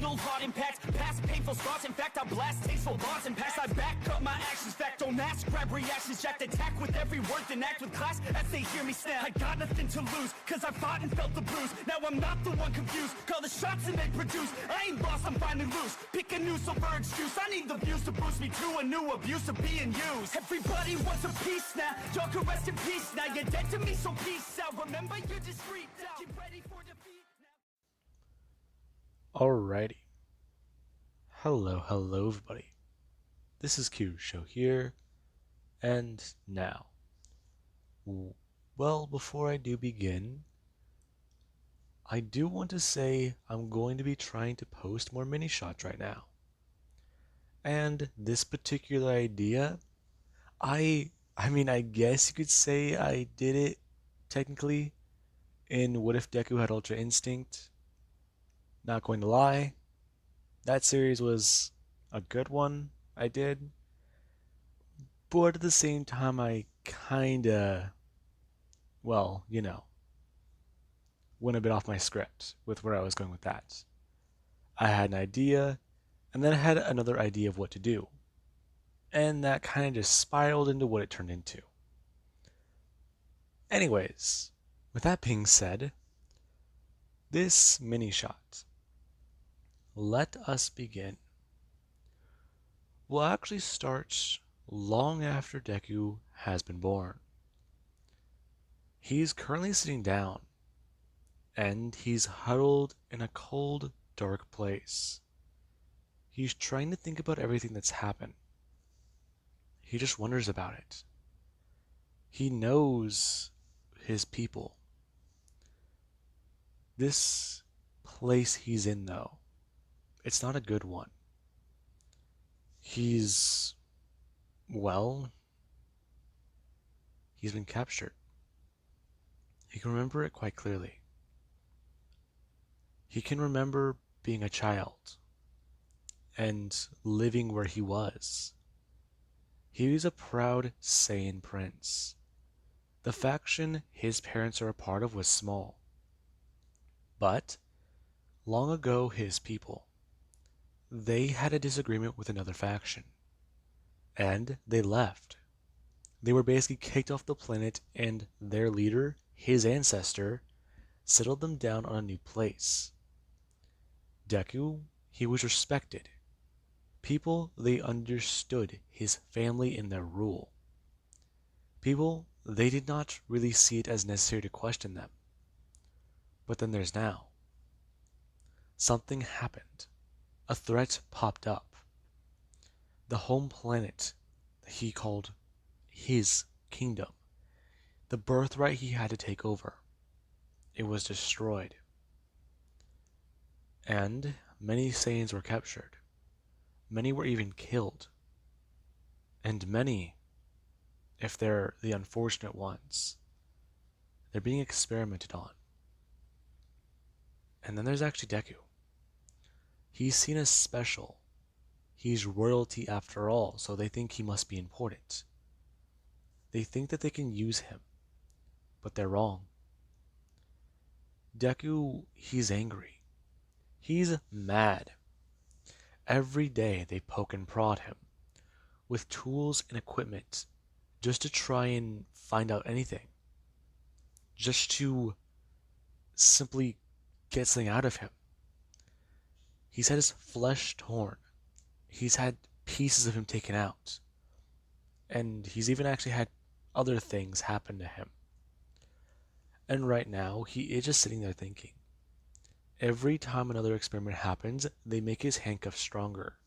fatal heart impacts, past painful scars. In fact, I blast tasteful bars and pass. I back up my actions, fact don't ask, grab reactions, jacked attack with every word, then act with class as they hear me snap. I got nothing to lose, cause I fought and felt the bruise. Now I'm not the one confused, call the shots and they produce. I ain't lost, I'm finally loose, pick a new silver excuse. I need the views to boost me to a new abuse of being used. Everybody wants a piece now, y'all can rest in peace now. You're dead to me, so peace out. Remember, you're discreet out. Get ready for defeat now. Alrighty. Hello everybody. This is Q Show here, and now. Well, before I do begin, I do want to say I'm going to be trying to post more Minishots right now. And this particular idea, I mean, I guess you could say I did it technically in What If Deku Had Ultra Instinct. Not going to lie, that series was a good one I did, but at the same time I kinda, well, went a bit off my script with where I was going with that. I had an idea, and then I had another idea of what to do, and that kind of just spiraled into what it turned into. Anyways, with that being said, this mini shot, let us begin. We'll actually start long after Deku has been born. He's currently sitting down, and he's huddled in a cold, dark place. He's trying to think about everything that's happened. He just wonders about it. He knows his people. This place he's in, though, it's not a good one. He's been captured. He can remember it quite clearly. He can remember being a child and living where he was. He was a proud Saiyan prince. The faction his parents are a part of was small. But long ago, his people, they had a disagreement with another faction, and they left. They were basically kicked off the planet, and their leader, his ancestor, settled them down on a new place. Deku, he was respected. People, they understood his family and their rule. People, they did not really see it as necessary to question them. But then there's now. Something happened. A threat popped up. The home planet that he called his kingdom, the birthright he had to take over, it was destroyed. And many Saiyans were captured. Many were even killed. And many, if they're the unfortunate ones, they're being experimented on. And then there's actually Deku. He's seen as special. He's royalty after all, so they think he must be important. They think that they can use him, but they're wrong. Deku, he's angry. He's mad. Every day they poke and prod him with tools and equipment just to try and find out anything. Just to simply get something out of him. He's had his flesh torn. He's had pieces of him taken out. And he's even actually had other things happen to him. And right now, he is just sitting there thinking. Every time another experiment happens, they make his handcuffs stronger.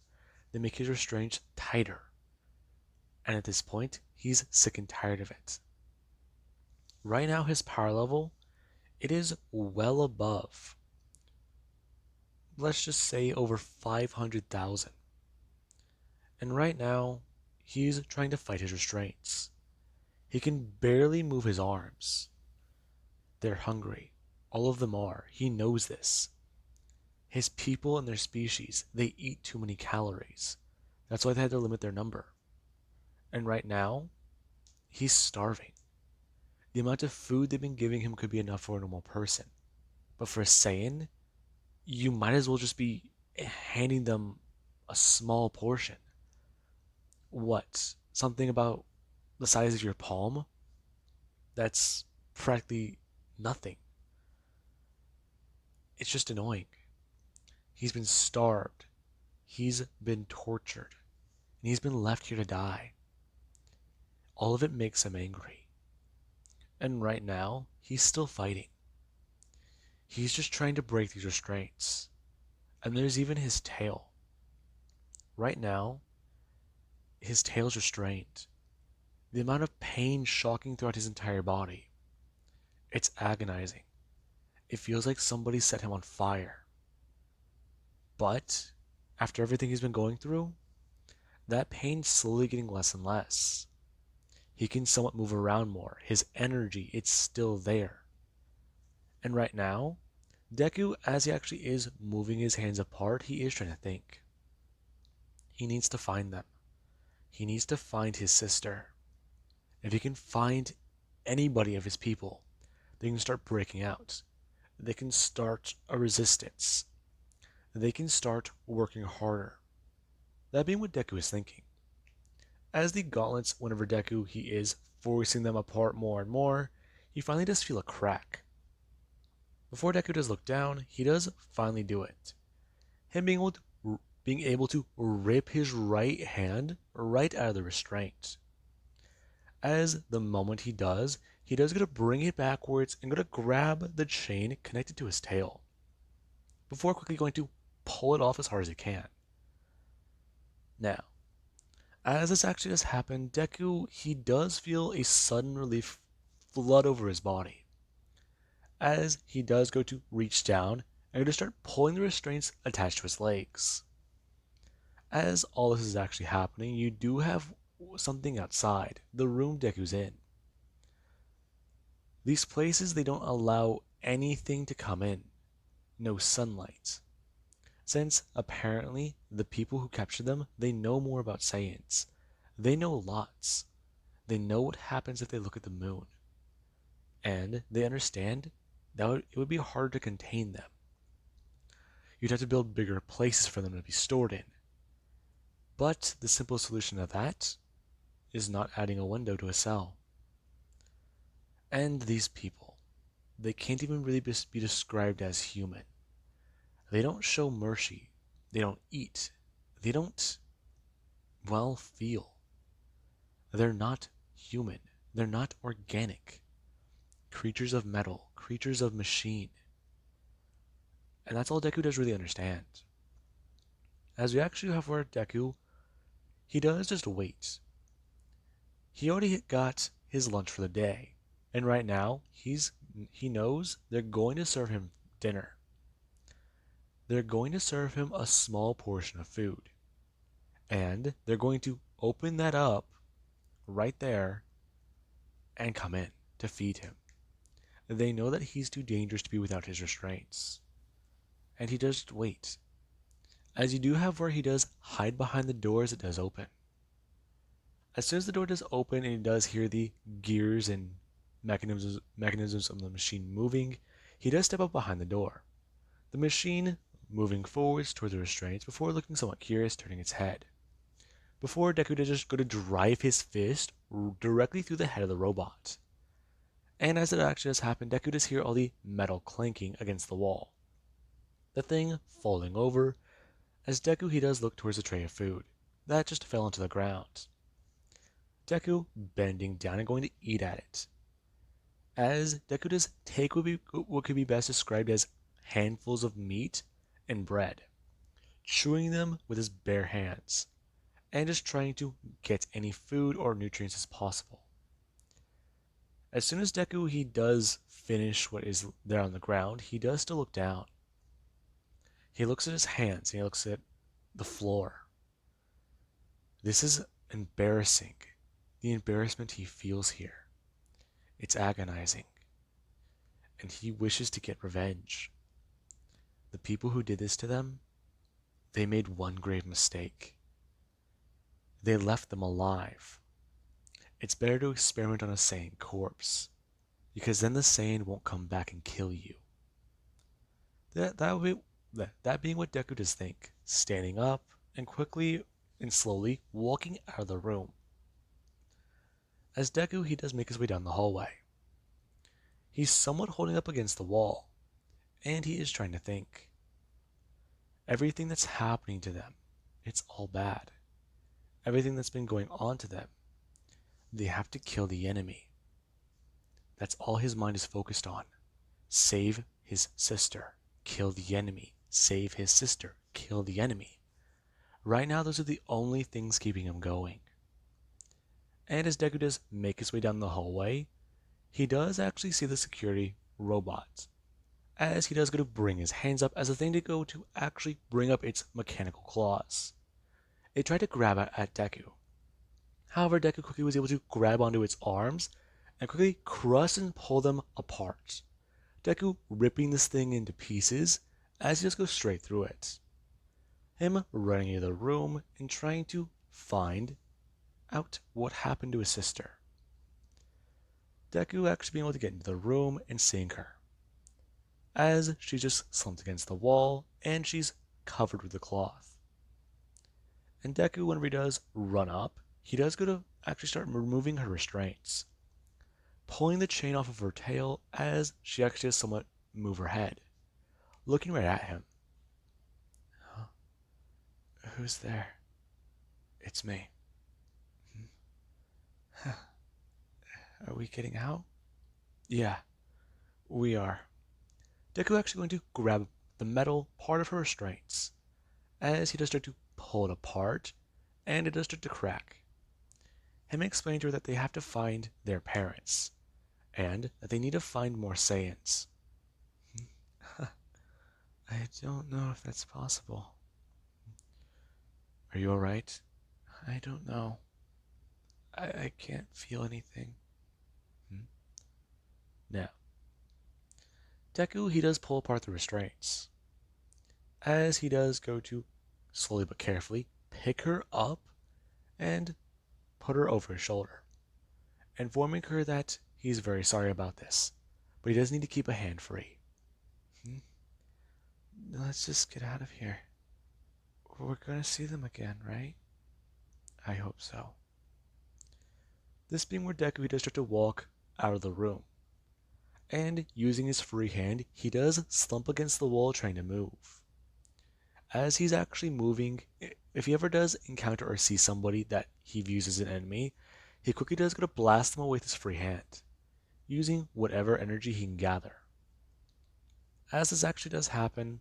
They make his restraints tighter. And at this point, he's sick and tired of it. Right now, his power level, it is well above, let's just say, over 500,000. And right now, he's trying to fight his restraints. He can barely move his arms. They're hungry. All of them are. He knows this. His people and their species, they eat too many calories. That's why they had to limit their number. And right now, he's starving. The amount of food they've been giving him could be enough for a normal person. But for a Saiyan, you might as well just be handing them a small portion. What? Something about the size of your palm? That's practically nothing. It's just annoying. He's been starved. He's been tortured. And he's been left here to die. All of it makes him angry. And right now, he's still fighting. He's just trying to break these restraints. And there's even his tail. Right now, his tail's restrained. The amount of pain shocking throughout his entire body. It's agonizing. It feels like somebody set him on fire. But, after everything he's been going through, that pain's slowly getting less and less. He can somewhat move around more. His energy, it's still there. And right now, Deku, as he actually is moving his hands apart, he is trying to think. He needs to find them. He needs to find his sister. If he can find anybody of his people, they can start breaking out. They can start a resistance. They can start working harder. That being what Deku is thinking. As the gauntlets went over Deku, he is forcing them apart more and more. He finally does feel a crack. Before Deku does look down, he does finally do it. Him being able to rip his right hand right out of the restraint. As the moment he does go to bring it backwards and go to grab the chain connected to his tail. Before quickly going to pull it off as hard as he can. Now, as this actually does happen, Deku, he does feel a sudden relief flood over his body. As he does go to reach down and go to start pulling the restraints attached to his legs. As all this is actually happening, you do have something outside, the room Deku's in. These places, they don't allow anything to come in. No sunlight. Since apparently the people who captured them, they know more about saiyans. They know lots. They know what happens if they look at the moon. And they understand that it would be hard to contain them. You'd have to build bigger places for them to be stored in. But the simple solution to that is not adding a window to a cell. And these people, they can't even really be described as human. They don't show mercy. They don't eat. They don't, well, feel. They're not human. They're not organic. Creatures of metal, creatures of machine. And that's all Deku does really understand. As we actually have for Deku, he does just wait. He already got his lunch for the day, and right now he knows they're going to serve him dinner. They're going to serve him a small portion of food, and they're going to open that up right there and come in to feed him. They know that he's too dangerous to be without his restraints, and he does wait. As you do have where he does hide behind the doors, it does open. As soon as the door does open and he does hear the gears and mechanisms of the machine moving, he does step up behind the door. The machine moving forwards toward the restraints before looking somewhat curious, turning its head. Before Deku does just go to drive his fist directly through the head of the robot. And as it actually does happen, Deku does hear all the metal clanking against the wall. The thing falling over. As Deku, he does look towards the tray of food. That just fell onto the ground. Deku bending down and going to eat at it. As Deku does take what could be best described as handfuls of meat and bread, chewing them with his bare hands, and just trying to get any food or nutrients as possible. As soon as Deku he does finish what is there on the ground, he does still look down. He looks at his hands and he looks at the floor. This is embarrassing. The embarrassment he feels here. It's agonizing. And he wishes to get revenge. The people who did this to them, they made one grave mistake. They left them alive. It's better to experiment on a Saiyan corpse, because then the Saiyan won't come back and kill you. That That being what Deku does think, standing up and quickly and slowly walking out of the room. As Deku, he does make his way down the hallway. He's somewhat holding up against the wall, and he is trying to think. Everything that's happening to them, it's all bad. Everything that's been going on to them, they have to kill the enemy. That's all his mind is focused on. Save his sister, kill the enemy. Save his sister, kill the enemy. Right now, those are the only things keeping him going. And as Deku does make his way down the hallway, he does actually see the security robot, as he does go to bring his hands up as a thing to go to actually bring up its mechanical claws. It tried to grab at Deku. However, Deku quickly was able to grab onto its arms and quickly crush and pull them apart. Deku ripping this thing into pieces as he just goes straight through it. Him running into the room and trying to find out what happened to his sister. Deku actually being able to get into the room and seeing her, as she just slumped against the wall and she's covered with the cloth. And Deku, whenever he does run up, he does go to actually start removing her restraints, pulling the chain off of her tail as she actually does somewhat move her head, looking right at him. Huh? Who's there? It's me. Are we getting out? Yeah, we are. Deku actually going to grab the metal part of her restraints, as he does start to pull it apart, and it does start to crack. Him explaining to her that they have to find their parents, and that they need to find more saiyans. I don't know if that's possible. Are you alright? I don't know. I can't feel anything. Now, Deku, he does pull apart the restraints, as he does go to, slowly but carefully, pick her up and put her over his shoulder, informing her that he's very sorry about this, but he does need to keep a hand free. Let's just get out of here. We're gonna see them again, right? I hope so. This being where Deku, he does start to walk out of the room, and using his free hand, he does slump against the wall trying to move. As he's actually moving, if he ever does encounter or see somebody that he views as an enemy, he quickly does go to blast them away with his free hand, using whatever energy he can gather. As this actually does happen,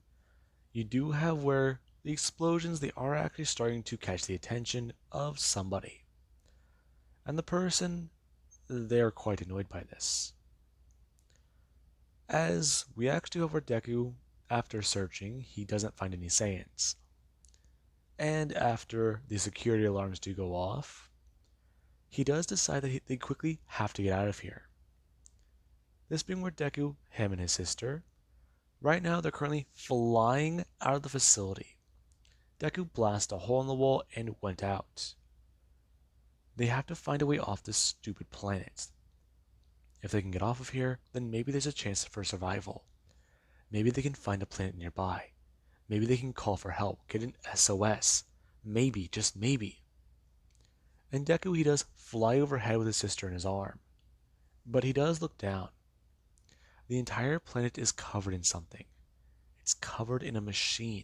you do have where the explosions, they are actually starting to catch the attention of somebody. And the person, they are quite annoyed by this. As we actually over Deku, after searching, he doesn't find any saiyans. And after the security alarms do go off, he does decide that they quickly have to get out of here. This being where Deku, him and his sister, right now they're currently flying out of the facility. Deku blasted a hole in the wall and went out. They have to find a way off this stupid planet. If they can get off of here, then maybe there's a chance for survival. Maybe they can find a planet nearby. Maybe they can call for help, get an SOS. Maybe, just maybe. And Deku, he does fly overhead with his sister in his arm. But he does look down. The entire planet is covered in something. It's covered in a machine.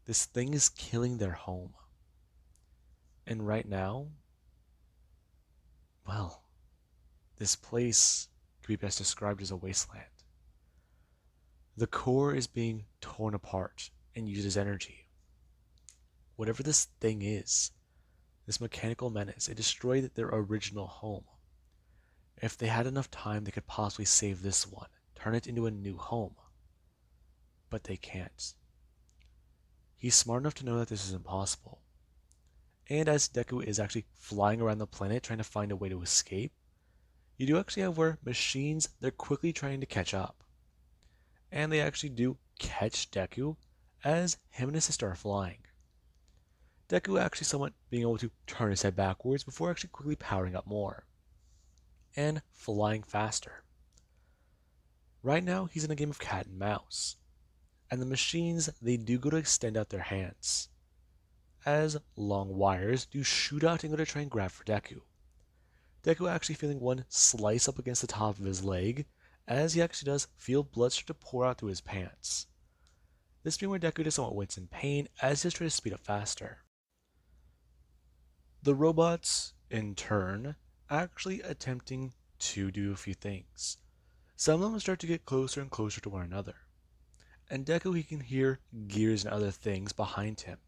This thing is killing their home. And right now, well, this place could be best described as a wasteland. The core is being torn apart and used as energy. Whatever this thing is, this mechanical menace, it destroyed their original home. If they had enough time, they could possibly save this one, turn it into a new home. But they can't. He's smart enough to know that this is impossible. And as Deku is actually flying around the planet trying to find a way to escape, you do actually have where machines, they're quickly trying to catch up. And they actually do catch Deku as him and his sister are flying. Deku actually somewhat being able to turn his head backwards before actually quickly powering up more and flying faster. Right now, he's in a game of cat and mouse, and the machines, they do go to extend out their hands, as long wires do shoot out and go to try and grab for Deku. Deku actually feeling one slice up against the top of his leg, as he actually does feel blood start to pour out through his pants. This being where Deku does somewhat wince in pain as he just tries to speed up faster. The robots, in turn, actually attempting to do a few things. Some of them start to get closer and closer to one another, and Deku he can hear gears and other things behind him,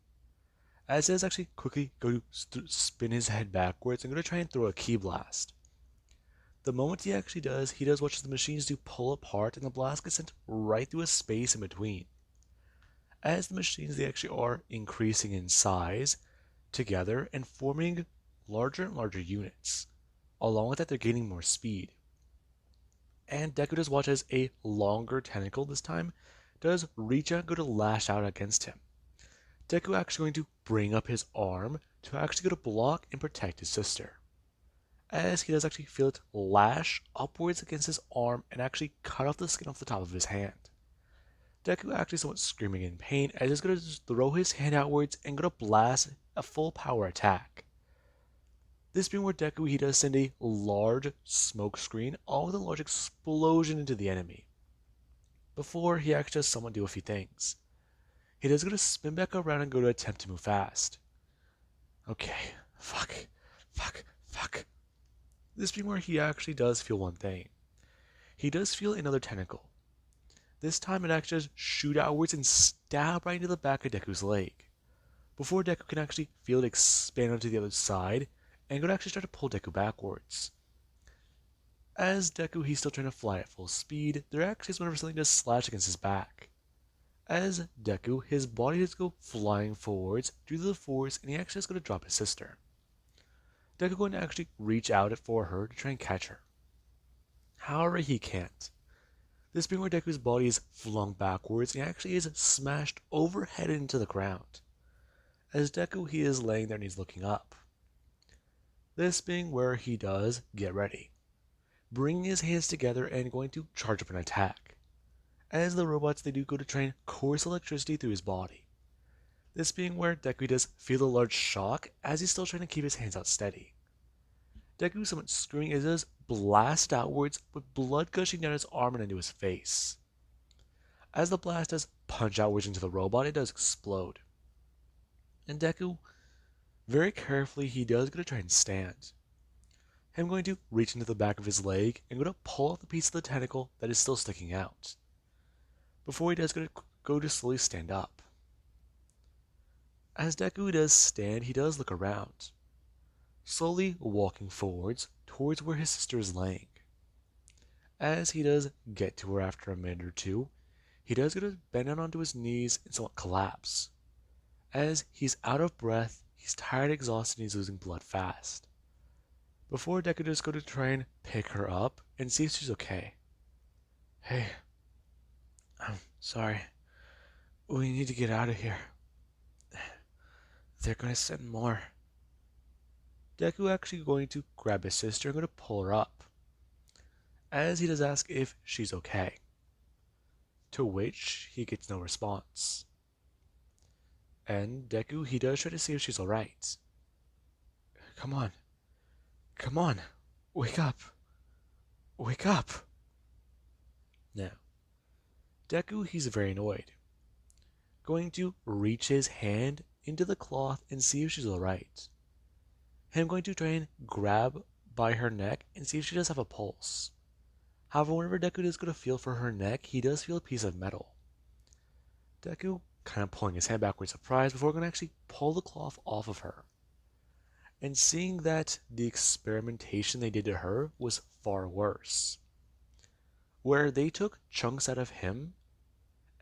as he does actually quickly go to spin his head backwards and go to try and throw a ki blast. The moment he actually does, he does watch the machines do pull apart and the blast gets sent right through a space in between. As the machines they actually are increasing in size together and forming larger and larger units. Along with that, they're gaining more speed. And Deku does watch as a longer tentacle this time does reach out and go to lash out against him. Deku actually going to bring up his arm to actually go to block and protect his sister, as he does actually feel it lash upwards against his arm and actually cut off the skin off the top of his hand. Deku actually somewhat screaming in pain as he's going to just throw his hand outwards and going to blast a full power attack. This being where Deku he does send a large smoke screen, all with a large explosion into the enemy. Before he actually does somewhat do a few things. He does go to spin back around and go to attempt to move fast. Okay, fuck. This being where he actually does feel one thing. He does feel another tentacle. This time it actually does shoot outwards and stab right into the back of Deku's leg, before Deku can actually feel it expand onto the other side and could actually start to pull Deku backwards. As Deku he's still trying to fly at full speed, there actually is whenever something does slash against his back. As Deku, his body does go flying forwards due to the force and he actually is going to drop his sister. Deku going to actually reach out for her to try and catch her. However, he can't. This being where Deku's body is flung backwards and he actually is smashed overhead into the ground. As Deku he is laying there and he's looking up. This being where he does get ready, bringing his hands together and going to charge up an attack. As the robots they do go to try and course electricity through his body. This being where Deku does feel a large shock as he's still trying to keep his hands out steady. Deku somewhat screaming as it does blast outwards with blood gushing down his arm and into his face. As the blast does punch outwards into the robot, it does explode. And Deku, very carefully, he does go to try and stand. Him going to reach into the back of his leg and go to pull out the piece of the tentacle that is still sticking out. Before he does go to slowly stand up. As Deku does stand, he does look around, slowly walking forwards towards where his sister is laying. As he does get to her after a minute or two, he does go to bend down onto his knees and somewhat collapse. As he's out of breath, he's tired, exhausted, and he's losing blood fast. Before Deku does go to try and pick her up and see if she's okay. Hey, I'm sorry. We need to get out of here. They're gonna send more. Deku actually going to grab his sister and going to pull her up, as he does ask if she's okay, to which he gets no response. And Deku he does try to see if she's alright. Come on, wake up. Now, Deku he's very annoyed, going to reach his hand into the cloth and see if she's alright. Him going to try and grab by her neck and see if she does have a pulse. However, whenever Deku does go to feel for her neck, he does feel a piece of metal. Deku kind of pulling his hand backwards, surprised, before going to actually pull the cloth off of her. And seeing that the experimentation they did to her was far worse, where they took chunks out of him,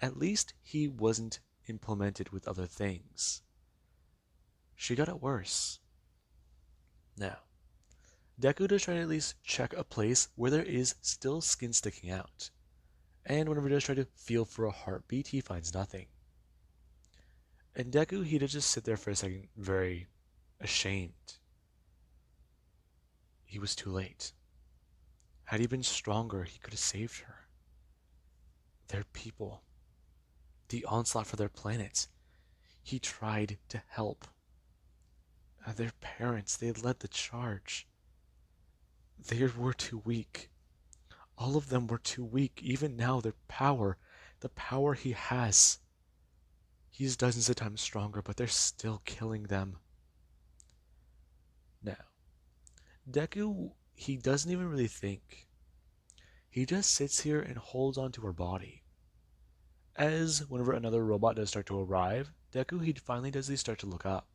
at least he wasn't implemented with other things. She got it worse. Now, Deku does try to at least check a place where there is still skin sticking out, and whenever he does try to feel for a heartbeat, he finds nothing. And Deku, he does just sit there for a second, very ashamed. He was too late. Had he been stronger, he could have saved her. They're people. the onslaught for their planet. He tried to help. Their parents, they led the charge. They were too weak. All of them were too weak. Even now, their power, the power he has, he's dozens of times stronger, but they're still killing them. Now, Deku, he doesn't even really think. He just sits here and holds onto her body. As whenever another robot does start to arrive, Deku, he finally does start to look up.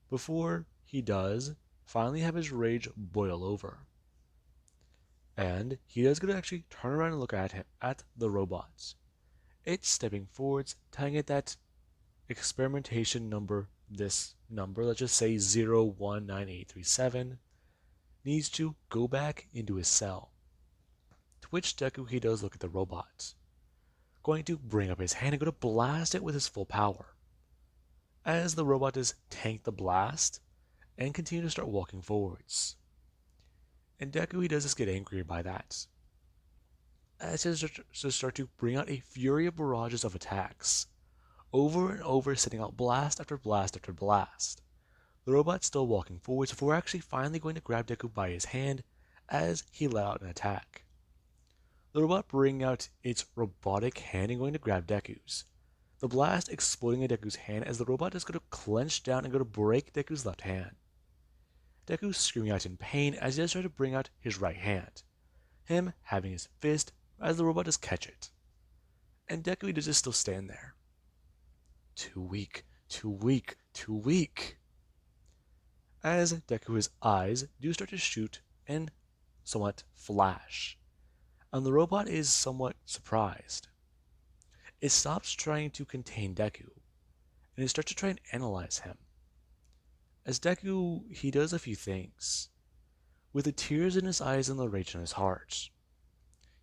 Before he does finally have his rage boil over. And he is going to actually turn around and look at the robots. It's stepping forwards, telling it that experimentation number, this number, let's just say 019837, needs to go back into his cell. To which Deku, he does look at the robots, going to bring up his hand and go to blast it with his full power. As the robot does tank the blast and continue to start walking forwards. And Deku, he does just get angry by that. As he start to bring out a fury of barrages of attacks, over and over sending out blast after blast after blast. The robot's still walking forwards before actually finally going to grab Deku by his hand as he let out an attack. The robot bringing out its robotic hand and going to grab Deku's. The blast exploding in Deku's hand as the robot is going to clench down and go to break Deku's left hand. Deku screaming out in pain as he does try to bring out his right hand, him having his fist as the robot does catch it. And Deku does just still stand there. Too weak, too weak, too weak. As Deku's eyes do start to shoot and somewhat flash, and the robot is somewhat surprised. It stops trying to contain Deku, and it starts to try and analyze him. As Deku, he does a few things. With the tears in his eyes and the rage in his heart,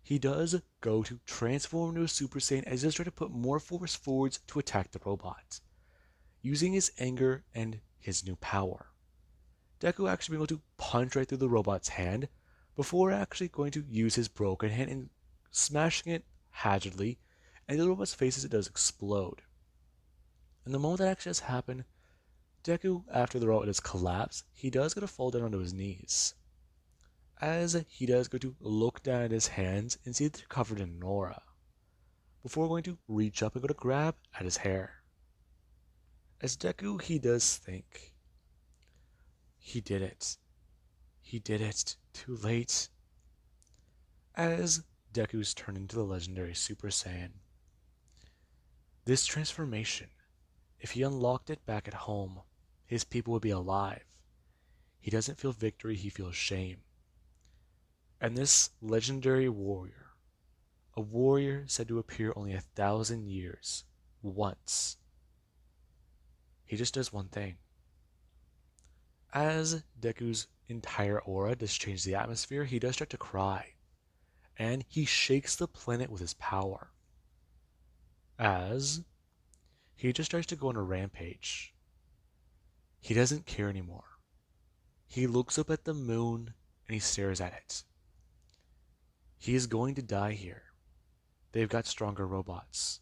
he does go to transform into a Super Saiyan as he does try to put more force forwards to attack the robot, using his anger and his new power. Deku actually being able to punch right through the robot's hand before actually going to use his broken hand and smashing it hazardly, and the robot's face as it does explode. And the moment that actually has happened, Deku, after the robot does collapse, he does go to fall down onto his knees. As he does go to look down at his hands and see that they're covered in an aura, before going to reach up and go to grab at his hair. As Deku, he does think, he did it. He did it. Too late. As Deku's turned into the legendary Super Saiyan. This transformation, if he unlocked it back at home, his people would be alive. He doesn't feel victory, he feels shame. And this legendary warrior, a warrior said to appear only 1,000 years, once, he just does one thing. As Deku's entire aura does change the atmosphere, he does start to cry, and he shakes the planet with his power. As he just starts to go on a rampage. He doesn't care anymore. He looks up at the moon and he stares at it. He is going to die here. They've got stronger robots.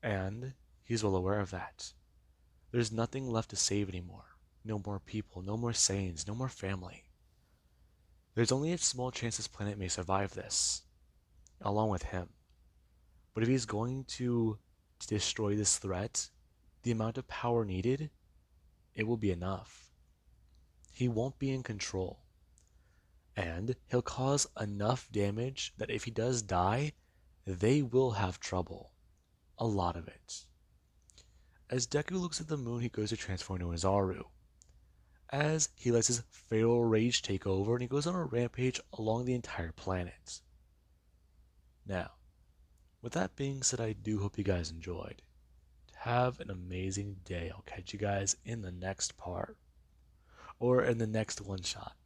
And he's well aware of that. There's nothing left to save anymore. No more people, no more Saiyans, no more family. There's only a small chance this planet may survive this, along with him. But if he's going to destroy this threat, the amount of power needed, it will be enough. He won't be in control. And he'll cause enough damage that if he does die, they will have trouble. A lot of it. As Deku looks at the moon, he goes to transform into his Aru. As he lets his fatal rage take over and he goes on a rampage along the entire planet. Now, with that being said, I do hope you guys enjoyed. Have an amazing day. I'll catch you guys in the next part. Or in the next one shot.